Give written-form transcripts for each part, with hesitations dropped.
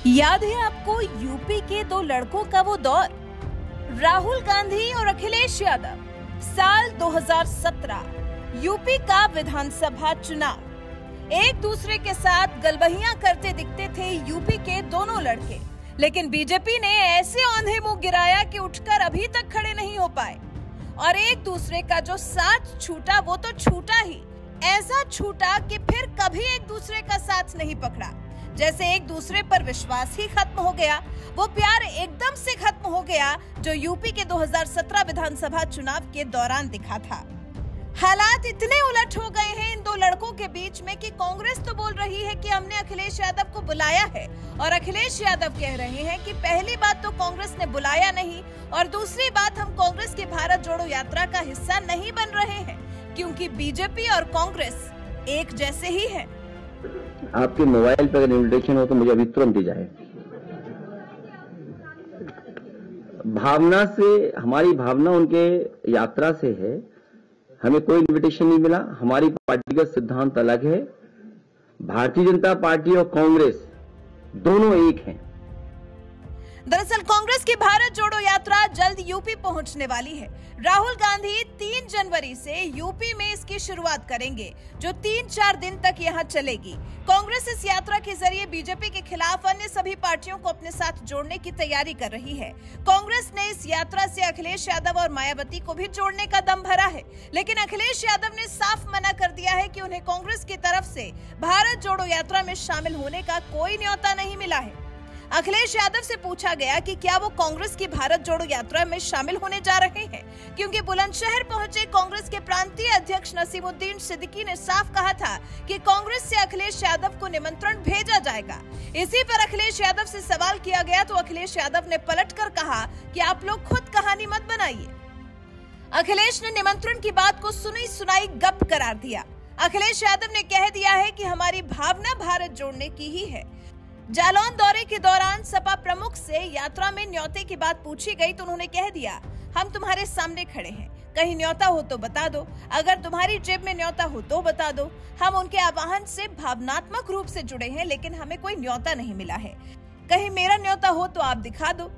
याद है आपको यूपी के दो लड़कों का वो दौर, राहुल गांधी और अखिलेश यादव। साल 2017 यूपी का विधानसभा चुनाव। एक दूसरे के साथ गलबहियां करते दिखते थे यूपी के दोनों लड़के, लेकिन बीजेपी ने ऐसे औंधे मुंह गिराया कि उठकर अभी तक खड़े नहीं हो पाए। और एक दूसरे का जो साथ छूटा वो तो छूटा ही, ऐसा छूटा कि फिर कभी एक दूसरे का साथ नहीं पकड़ा। जैसे एक दूसरे पर विश्वास ही खत्म हो गया, वो प्यार एकदम से खत्म हो गया जो यूपी के 2017 विधानसभा चुनाव के दौरान दिखा था। हालात इतने उलट हो गए हैं इन दो लड़कों के बीच में कि कांग्रेस तो बोल रही है कि हमने अखिलेश यादव को बुलाया है, और अखिलेश यादव कह रहे हैं कि पहली बात तो कांग्रेस ने बुलाया नहीं, और दूसरी बात हम कांग्रेस की भारत जोड़ो यात्रा का हिस्सा नहीं बन रहे हैं, क्योंकि बीजेपी और कांग्रेस एक जैसे ही है। आपके मोबाइल पर अगर इन्विटेशन हो तो मुझे अभी तुरंत दी जाए। भावना से, हमारी भावना उनके यात्रा से है। हमें कोई इन्विटेशन नहीं मिला। हमारी पार्टी का सिद्धांत अलग है। भारतीय जनता पार्टी और कांग्रेस दोनों एक हैं। दरअसल कांग्रेस की भारत जोड़ो यात्रा जल्द यूपी पहुंचने वाली है। राहुल गांधी 3 जनवरी से यूपी में इसकी शुरुआत करेंगे, जो 3-4 दिन तक यहां चलेगी। कांग्रेस इस यात्रा के जरिए बीजेपी के खिलाफ अन्य सभी पार्टियों को अपने साथ जोड़ने की तैयारी कर रही है। कांग्रेस ने इस यात्रा से अखिलेश यादव और मायावती को भी जोड़ने का दम भरा है, लेकिन अखिलेश यादव ने साफ मना कर दिया है कि उन्हें कांग्रेस की तरफ से भारत जोड़ो यात्रा में शामिल होने का कोई न्योता नहीं मिला है। अखिलेश यादव से पूछा गया कि क्या वो कांग्रेस की भारत जोड़ो यात्रा में शामिल होने जा रहे हैं, क्योंकि बुलंदशहर पहुंचे कांग्रेस के प्रांतीय अध्यक्ष नसीमुद्दीन सिद्दीकी ने साफ कहा था कि कांग्रेस से अखिलेश यादव को निमंत्रण भेजा जाएगा। इसी पर अखिलेश यादव से सवाल किया गया तो अखिलेश यादव ने पलटकर कहा कि आप लोग खुद कहानी मत बनाइए। अखिलेश ने निमंत्रण की बात को सुनी सुनाई गप करार दिया। अखिलेश यादव ने कह दिया है कि हमारी भावना भारत जोड़ने की ही है। जालौन दौरे के दौरान सपा प्रमुख से यात्रा में न्योते की बात पूछी गई तो उन्होंने कह दिया, हम तुम्हारे सामने खड़े हैं, कहीं न्योता हो तो बता दो, अगर तुम्हारी जेब में न्योता हो तो बता दो। हम उनके आह्वान से भावनात्मक रूप से जुड़े हैं, लेकिन हमें कोई न्योता नहीं मिला है। कहीं मेरा न्योता हो तो आप दिखा दो।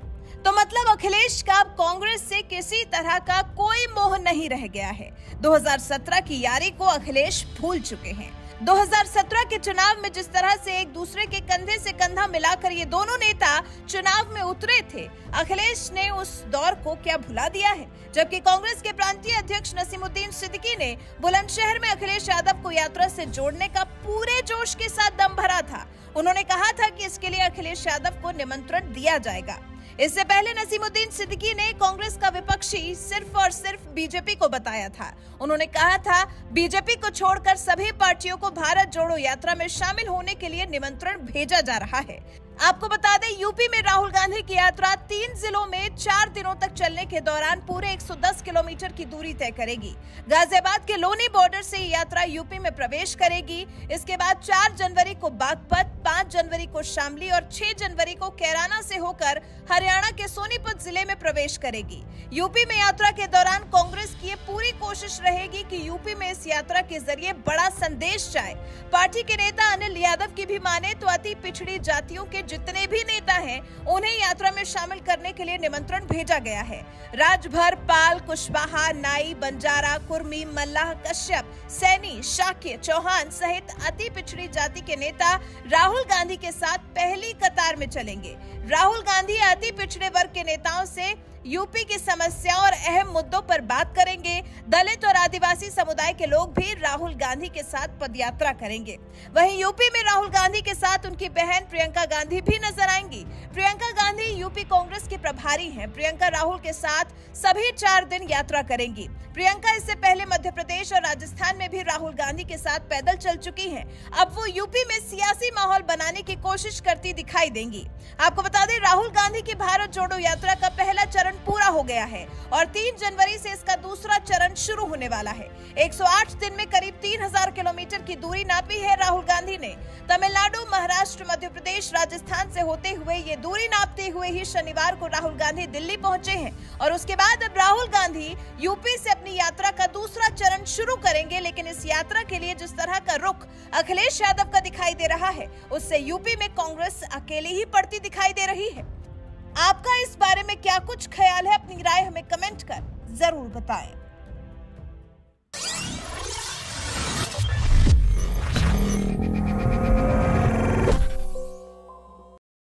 तो मतलब अखिलेश का कांग्रेस से किसी तरह का कोई मोह नहीं रह गया है। 2017 की यारी को अखिलेश भूल चुके हैं। 2017 के चुनाव में जिस तरह से एक दूसरे के कंधे से कंधा मिलाकर ये दोनों नेता चुनाव में उतरे थे, अखिलेश ने उस दौर को क्या भुला दिया है। जबकि कांग्रेस के प्रांतीय अध्यक्ष नसीमुद्दीन सिद्दीकी ने बुलंदशहर में अखिलेश यादव को यात्रा से जोड़ने का पूरे जोश के साथ दम भरा था। उन्होंने कहा था कि इसके लिए अखिलेश यादव को निमंत्रण दिया जाएगा। इससे पहले नसीमुद्दीन सिद्दीकी ने कांग्रेस का विपक्षी सिर्फ और सिर्फ बीजेपी को बताया था। उन्होंने कहा था, बीजेपी को छोड़कर सभी पार्टियों को भारत जोड़ो यात्रा में शामिल होने के लिए निमंत्रण भेजा जा रहा है। आपको बता दें, यूपी में राहुल गांधी की यात्रा 3 जिलों में 4 दिनों तक चलने के दौरान पूरे 110 किलोमीटर की दूरी तय करेगी। गाजियाबाद के लोनी बॉर्डर से यात्रा यूपी में प्रवेश करेगी। इसके बाद 4 जनवरी को बागपत, 5 जनवरी को शामली और 6 जनवरी को कैराना से होकर हरियाणा के सोनीपत जिले में प्रवेश करेगी। यूपी में यात्रा के दौरान कांग्रेस की पूरी कोशिश रहेगी कि यूपी में इस यात्रा के जरिए बड़ा संदेश जाए। पार्टी के नेता अनिल यादव की भी माने तो अति पिछड़ी जातियों के जितने भी नेता हैं, उन्हें यात्रा में शामिल करने के लिए निमंत्रण भेजा गया है। राजभर, पाल, कुशवाहा, नाई, बंजारा, कुर्मी, मल्लाह, कश्यप, सैनी, शाक्य, चौहान सहित अति पिछड़ी जाति के नेता राहुल गांधी के साथ पहली कतार में चलेंगे। राहुल गांधी अति पिछड़े वर्ग के नेताओं से यूपी की समस्या और अहम मुद्दों पर बात करेंगे। दलित और आदिवासी समुदाय के लोग भी राहुल गांधी के साथ पदयात्रा करेंगे। वहीं यूपी में राहुल गांधी के साथ उनकी बहन प्रियंका गांधी भी नजर आएंगी। प्रियंका गांधी यूपी कांग्रेस की प्रभारी हैं। प्रियंका राहुल के साथ सभी 4 दिन यात्रा करेंगी। प्रियंका इससे पहले मध्य प्रदेश और राजस्थान में भी राहुल गांधी के साथ पैदल चल चुकी हैं। अब वो यूपी में सियासी माहौल बनाने की कोशिश करती दिखाई देंगी। आपको बता दें, राहुल गांधी की भारत जोड़ो यात्रा का पहला चरण पूरा हो गया है और 3 जनवरी से इसका दूसरा चरण चरण शुरू होने वाला है। 108 दिन में करीब 3000 किलोमीटर की दूरी नापी है राहुल गांधी ने। तमिलनाडु, महाराष्ट्र, मध्य प्रदेश, राजस्थान से होते हुए ये दूरी नापते हुए ही शनिवार को राहुल गांधी दिल्ली पहुंचे हैं और उसके बाद अब राहुल गांधी यूपी से अपनी यात्रा का दूसरा चरण शुरू करेंगे। लेकिन इस यात्रा के लिए जिस तरह का रुख अखिलेश यादव का दिखाई दे रहा है, उससे यूपी में कांग्रेस अकेली ही पड़ती दिखाई दे रही है। आपका इस बारे में क्या कुछ ख्याल है? अपनी राय हमें कमेंट कर जरूर बताएं।